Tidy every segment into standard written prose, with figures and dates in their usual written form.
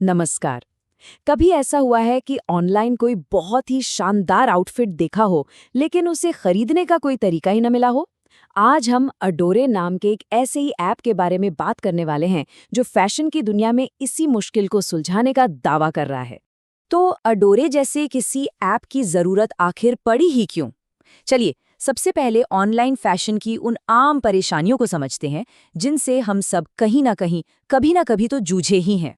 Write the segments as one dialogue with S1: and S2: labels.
S1: नमस्कार। कभी ऐसा हुआ है कि ऑनलाइन कोई बहुत ही शानदार आउटफिट देखा हो, लेकिन उसे खरीदने का कोई तरीका ही न मिला हो? आज हम अडोरे नाम के एक ऐसे ही ऐप के बारे में बात करने वाले हैं, जो फैशन की दुनिया में इसी मुश्किल को सुलझाने का दावा कर रहा है। तो अडोरे जैसे किसी ऐप की जरूरत आखिर पड़ी ही क्यों? चलिए, सबसे पहले ऑनलाइन फैशन की उन आम परेशानियों को समझते हैं, जिनसे हम सब कहीं ना कहीं, कभी ना कभी तो जूझे ही हैं।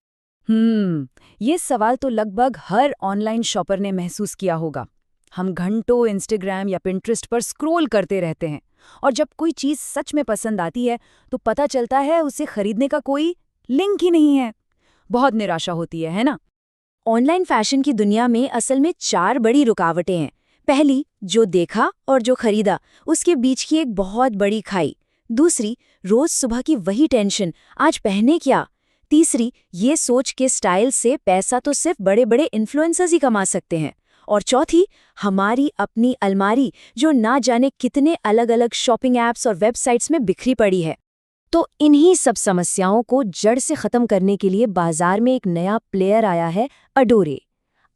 S1: ये सवाल तो लगभग हर ऑनलाइन शॉपर ने महसूस किया होगा। हम घंटों इंस्टाग्राम या पिंटरेस्ट पर स्क्रॉल करते रहते हैं, और जब कोई चीज़ सच में पसंद आती है, तो पता चलता है उसे खरीदने का कोई लिंक ही नहीं है। बहुत निराशा होती है ना? ऑनलाइन फैशन की दुनिया में असल में 4 बड़ी रुकावटें हैं। पहली, जो देखा और जो खरीदा, उसके बीच की एक बहुत बड़ी खाई। दूसरी, रोज सुबह की वही टेंशन, आज पहने क्या। तीसरी, ये सोच के स्टाइल से पैसा तो सिर्फ बड़े बड़े इन्फ्लुएंसर्स ही कमा सकते हैं। और चौथी, हमारी अपनी अलमारी, जो ना जाने कितने अलग अलग शॉपिंग ऐप्स और वेबसाइट्स में बिखरी पड़ी है। तो इन्हीं सब समस्याओं को जड़ से खत्म करने के लिए बाजार में एक नया प्लेयर आया है, अडोरे।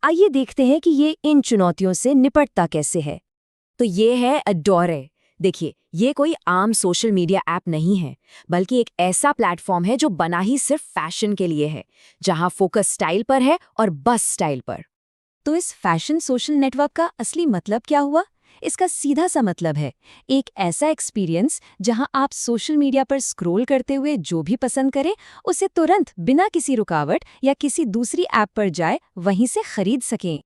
S1: आइए देखते हैं कि ये इन चुनौतियों से निपटता कैसे है। तो ये है अडोरे। देखिए, ये कोई आम सोशल मीडिया ऐप नहीं है, बल्कि एक ऐसा प्लेटफॉर्म है जो बना ही सिर्फ फैशन के लिए है, जहां फोकस स्टाइल पर है और बस स्टाइल पर। तो इस फैशन सोशल नेटवर्क का असली मतलब क्या हुआ? इसका सीधा सा मतलब है एक ऐसा एक्सपीरियंस जहां आप सोशल मीडिया पर स्क्रॉल करते हुए जो भी पसंद करें, उसे तुरंत बिना किसी रुकावट या किसी दूसरी ऐप पर जाए वहीं से खरीद सकें।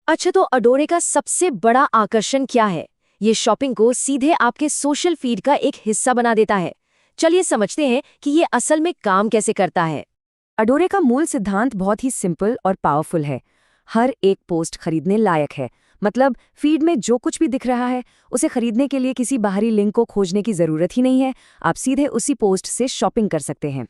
S1: अच्छा, तो अडोरे का सबसे बड़ा आकर्षण क्या है? ये शॉपिंग को सीधे आपके सोशल फीड का एक हिस्सा बना देता है। चलिए समझते हैं कि ये असल में काम कैसे करता है। अडोरे का मूल सिद्धांत बहुत ही सिंपल और पावरफुल है। हर एक पोस्ट खरीदने लायक है। मतलब फीड में जो कुछ भी दिख रहा है, उसे खरीदने के लिए किसी बाहरी लिंक को खोजने की जरूरत ही नहीं है। आप सीधे उसी पोस्ट से शॉपिंग कर सकते हैं।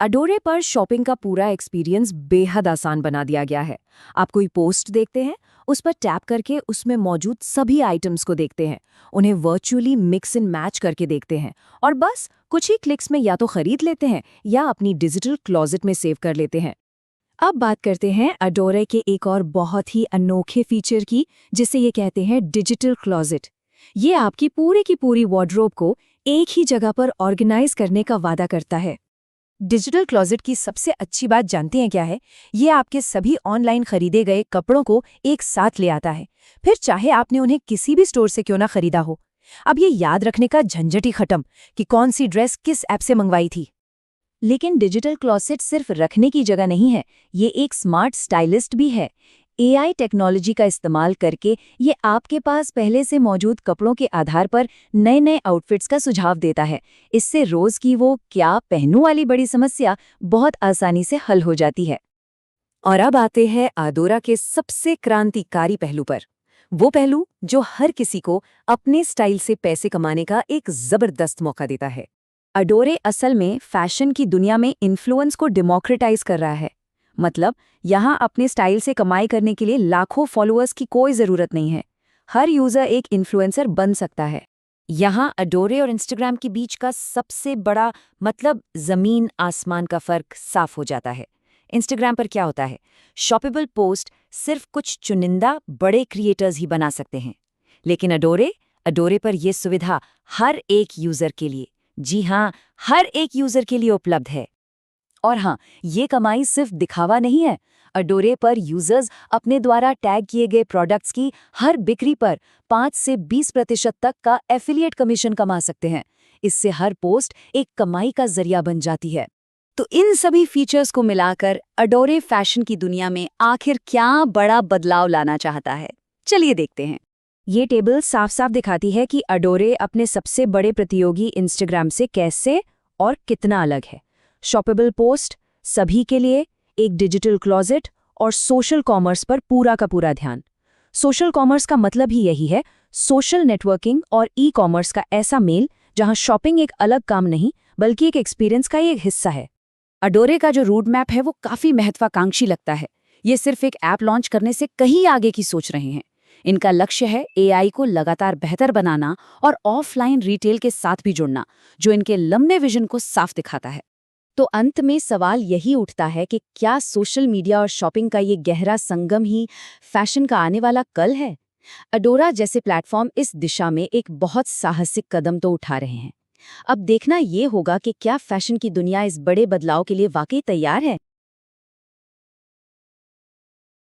S1: अडोरे पर शॉपिंग का पूरा एक्सपीरियंस बेहद आसान बना दिया गया है। आप कोई पोस्ट देखते हैं, उस पर टैप करके उसमें मौजूद सभी आइटम्स को देखते हैं, उन्हें वर्चुअली मिक्स एंड मैच करके देखते हैं, और बस कुछ ही क्लिक्स में या तो खरीद लेते हैं या अपनी डिजिटल क्लॉजेट में सेव कर लेते हैं। अब बात करते हैं अडोरे के एक और बहुत ही अनोखे फीचर की, जिसे ये कहते हैं डिजिटल क्लॉजेट। ये आपकी की पूरी वार्डरोब को एक ही जगह पर ऑर्गेनाइज करने का वादा करता है। डिजिटल क्लॉजेट की सबसे अच्छी बात जानते हैं क्या है? ये आपके सभी ऑनलाइन खरीदे गए कपड़ों को एक साथ ले आता है, फिर चाहे आपने उन्हें किसी भी स्टोर से क्यों ना खरीदा हो। अब ये याद रखने का झंझट ही खत्म कि कौन सी ड्रेस किस ऐप से मंगवाई थी। लेकिन डिजिटल क्लॉसेट सिर्फ रखने की जगह नहीं है, ये एक स्मार्ट स्टाइलिस्ट भी है। एआई टेक्नोलॉजी का इस्तेमाल करके ये आपके पास पहले से मौजूद कपड़ों के आधार पर नए नए आउटफिट्स का सुझाव देता है। इससे रोज की वो क्या पहनूं वाली बड़ी समस्या बहुत आसानी से हल हो जाती है। और अब आते हैं अडोरा के सबसे क्रांतिकारी पहलू पर। वो पहलू जो हर किसी को अपने स्टाइल से पैसे कमाने का एक जबरदस्त मौका देता है। अडोरे असल में फैशन की दुनिया में इन्फ्लुएंस को डेमोक्रेटाइज कर रहा है। मतलब, यहाँ अपने स्टाइल से कमाई करने के लिए लाखों फॉलोअर्स की कोई ज़रूरत नहीं है। हर यूज़र एक इन्फ्लुएंसर बन सकता है। यहाँ अडोरे और इंस्टाग्राम के बीच का सबसे बड़ा मतलब ज़मीन आसमान का फ़र्क साफ हो जाता है। इंस्टाग्राम पर क्या होता है? शॉपेबल पोस्ट सिर्फ कुछ चुनिंदा बड़े क्रिएटर्स ही बना सकते हैं। लेकिन अडोरे अडोरे पर यह सुविधा हर एक यूज़र के लिए, जी हाँ, हर एक यूज़र के लिए उपलब्ध है। और हाँ, ये कमाई सिर्फ दिखावा नहीं है। अडोरे पर यूजर्स अपने द्वारा टैग किए गए प्रोडक्ट्स की हर बिक्री पर 5 से 20% तक का एफिलिएट कमीशन कमा सकते हैं। इससे हर पोस्ट एक कमाई का जरिया बन जाती है। तो इन सभी फीचर्स को मिलाकर अडोरे फैशन की दुनिया में आखिर क्या बड़ा बदलाव लाना चाहता है, चलिए देखते हैं। ये टेबल साफ साफ दिखाती है कि अडोरे अपने सबसे बड़े प्रतियोगी इंस्टाग्राम से कैसे और कितना अलग है। शॉपेबल पोस्ट, सभी के लिए, एक डिजिटल क्लॉजेट और सोशल कॉमर्स पर पूरा का पूरा ध्यान। सोशल कॉमर्स का मतलब ही यही है, सोशल नेटवर्किंग और ई कॉमर्स का ऐसा मेल जहां शॉपिंग एक अलग काम नहीं, बल्कि एक एक्सपीरियंस का ही एक हिस्सा है। अडोरे का जो रोड मैप है वो काफी महत्वाकांक्षी लगता है। ये सिर्फ एक ऐप लॉन्च करने से कहीं आगे की सोच रहे हैं। इनका लक्ष्य है एआई को लगातार बेहतर बनाना और ऑफलाइन रिटेल के साथ भी जुड़ना, जो इनके लंबे विजन को साफ दिखाता है। तो अंत में सवाल यही उठता है कि क्या सोशल मीडिया और शॉपिंग का ये गहरा संगम ही फैशन का आने वाला कल है? अडोरा जैसे प्लेटफॉर्म इस दिशा में एक बहुत साहसिक कदम तो उठा रहे हैं। अब देखना ये होगा कि क्या फैशन की दुनिया इस बड़े बदलाव के लिए वाकई तैयार है।